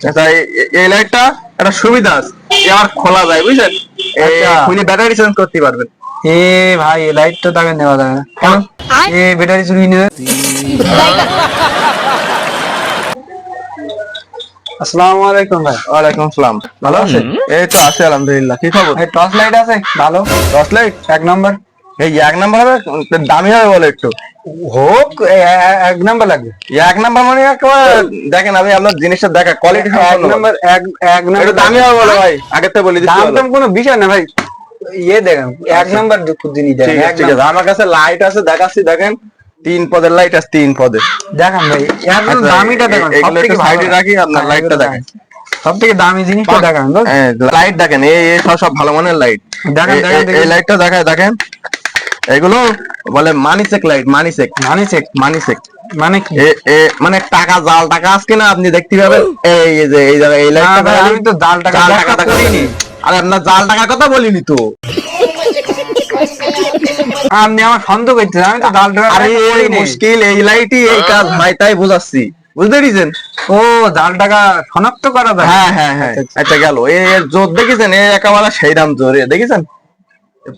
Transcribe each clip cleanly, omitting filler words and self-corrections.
আচ্ছা এই লাইটটা একটা সুবিধা আছে, আবার খোলা যায় বুঝছেন, খুলে ব্যাটারি চেঞ্জ করতে পারবেন। এ ভাই এই লাইট তো তাকে নেওয়া যাবে না, কেন? এ ব্যাটারি চুরি নেবে। আসসালামু আলাইকুম ভাই। ওয়ালাইকুম আসসালাম। ভালো আছেন? এই তো আছে আলহামদুলিল্লাহ। কি খবর? এই টর্চ লাইট আছে ভালো? টর্চ লাইট এক নাম্বার। এই এক নাম্বার হবে, দামি হবে বলে একটু। হোক এক নাম্বার লাগবে। এক নাম্বার মানে একেবারে দেখেন, আমি আপনার জিনিসটা দেখা কোয়ালিটি এক নাম্বার, এক নাম্বার একটু দামি হবে বলে ভাই, আগে তো বলে দিচ্ছি। দাম টাম কোনো বিষয় না ভাই, ইয়ে দেখেন এক নাম্বার জিনিস ঠিক দেখেন। আছে ঠিক আছে, আমার কাছে লাইট আছে দেখাচ্ছি, দেখেন 3 পদের লাইট আছে, 3 পদের। দেখেন ভাই একদম দামিটা দেখেন, এগুলো একটু সাইডে রাখি, আপনার লাইটটা দেখেন। সব থেকে দামি জিনিসটা দেখেন। লাইট দেখেন, এই সব ভালো মানের লাইট দেখেন দেখেন এই লাইটটা দেখায় দেখেন। এগুলো বলে মানিসেক লাইট, মানিসেক মানিসেক। মানিসেক মানে কি? মানে টাকা, জাল টাকা আজকে না আপনি দেখতে পাবেন। এই যে এই জায়গায় এই লাইটটা, আমি তো জাল টাকা করিনি। আরে আপনার জাল টাকার কথা বলিনি তো, আপনি আমার সন্দেহ করছেন, আমি তো জাল টাকা। আরে এই মুশকিল, এই লাইটই এই কাজ ভাই, তাই বুঝাচ্ছি, বুঝতে পেরেছেন? ও জাল টাকা শনাক্ত করা যায়। হ্যাঁ হ্যাঁ হ্যাঁ, আচ্ছা গেল। এর জোর দেখেছেন, এই একেবারে সেই দাম জোর, দেখেছেন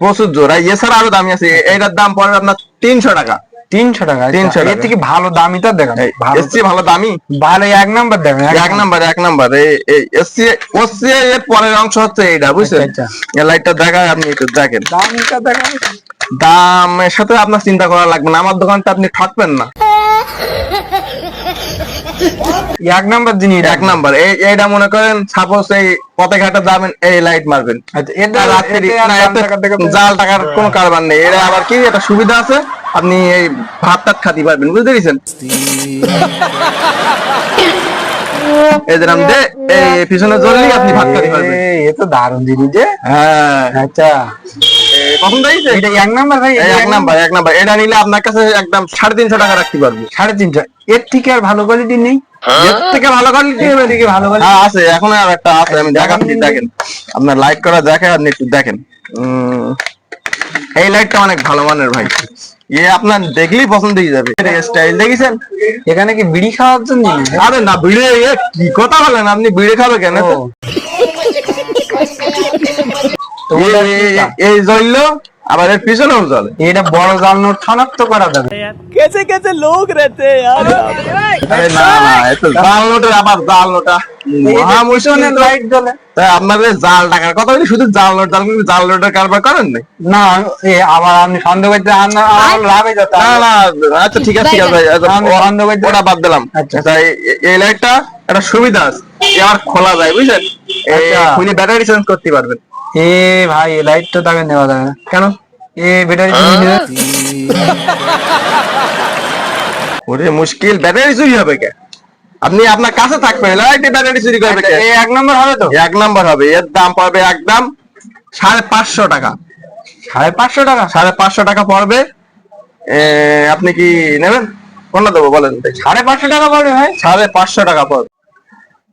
প্রচুর জোর। এছাড়া আরো দামি আছে, এইটার দাম পড়বে আপনার 300 টাকা। 300 টাকা? 300 এর থেকে ভালো দামিটা দেখেন, এসছি ভালো দামি, ভালো এক নাম্বার দেখেন। এক নাম্বার, এক নাম্বার। এই এসছি ওসি এর পরের অংশ হচ্ছে এইটা, বুঝছেন? আচ্ছা। এই লাইটটা দেখায়, আপনি একটু দেখেন। দামটা দেখেন, দামের সাথে আপনার চিন্তা করা লাগবে না, আমার দোকানটা আপনি ঠকবেন না। এক নাম্বার জিনিস, এক নাম্বার। এইটা মনে করেন সাপোজ এই পথে ঘাটে যাবেন, এই লাইট মারবেন। আচ্ছা এটা জাল টাকার কোনো কারবার নেই। এটা আবার কি, এটা সুবিধা আছে, আপনি এই ভাত টাত খাতে পারবেন, বুঝতে পেরেছেন? এই যে দে এই পিছনে জ্বললেই আপনি ভাত খাতে পারবেন। এ তো দারুণ জিনিস যে। হ্যাঁ আচ্ছা পছন্দ হয়েছে? এটা এক নাম্বার ভাই, এক নাম্বার, এক নাম্বার। এটা নিলে আপনার কাছে একদম 350 টাকা রাখতে পারবো। 350? এর থেকে আর ভালো কোয়ালিটি নেই? এর থেকে ভালো কোয়ালিটি এর থেকে ভালো কোয়ালিটি হ্যাঁ আছে, এখন আর একটা আছে, আমি দেখাচ্ছি দেখেন। আপনার লাইট করা দেখে, আপনি একটু দেখেন। এই লাইটটা অনেক ভালো মানের ভাই, আপনার দেখলেই পছন্দ হয়ে যাবে। স্টাইল দেখেছেন? এখানে কি বিড়ি খাওয়ার জন্য? আরে না, বিড়ি কি কথা বলেন আপনি, বিড়ি খাবে কেন? এই জ্বললো, আবার এর পিছনেও জ্বলে। এটা বড় জাল নোট শনাক্ত করা যাবে। कैसे कैसे लोग रहते हैं यार। আরে না না, এত জাল নোটের আবার জাল নোটা মহা মুশকিল। লাইট জ্বলে তাই আপনাদের জাল টাকার কথা বলি, শুধু জাল নোট, জাল নোটের কারবার করেন না? না, আবার আপনি সন্দেহ করতে আমার লাভে যত। না না, আচ্ছা ঠিক আছে ঠিক আছে ভাই, ওটা বাদ দিলাম। আচ্ছা। আচ্ছা এই লাইটটা একটা সুবিধা আছে, আবার খোলা যায় বুঝছেন, খুলে ব্যাটারি চেঞ্জ করতে পারবেন। এ ভাই এই লাইট তো তাকে নেওয়া যাবে না, কেন? এ ব্যাটারি চুরি নেবে। ওরে মুশকিল, ব্যাটারি চুরি হবে কে? আপনি আপনার কাছে থাকবে লাইটে ব্যাটারি চুরি করবে কে? এই এক নাম্বার হবে তো? এক নাম্বার হবে। এর দাম পড়বে একদম 550 টাকা। 550 টাকা? 550 টাকা পড়বে। আপনি কি নেবেন? কোনটা দেবো বলেন? 550 টাকা পড়বে ভাই? 550 টাকা পড়বে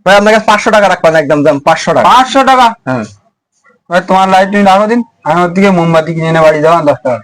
ভাই। আপনার কাছে 500 টাকা রাখবেন, একদম দাম 500 টাকা। 500 টাকা? হ্যাঁ ভাই তোমার লাইট তুমি রাখো দিন, আমি ওর দিকে মোমবাতি কিনে এনে বাড়ি যাবো 10 টাকা।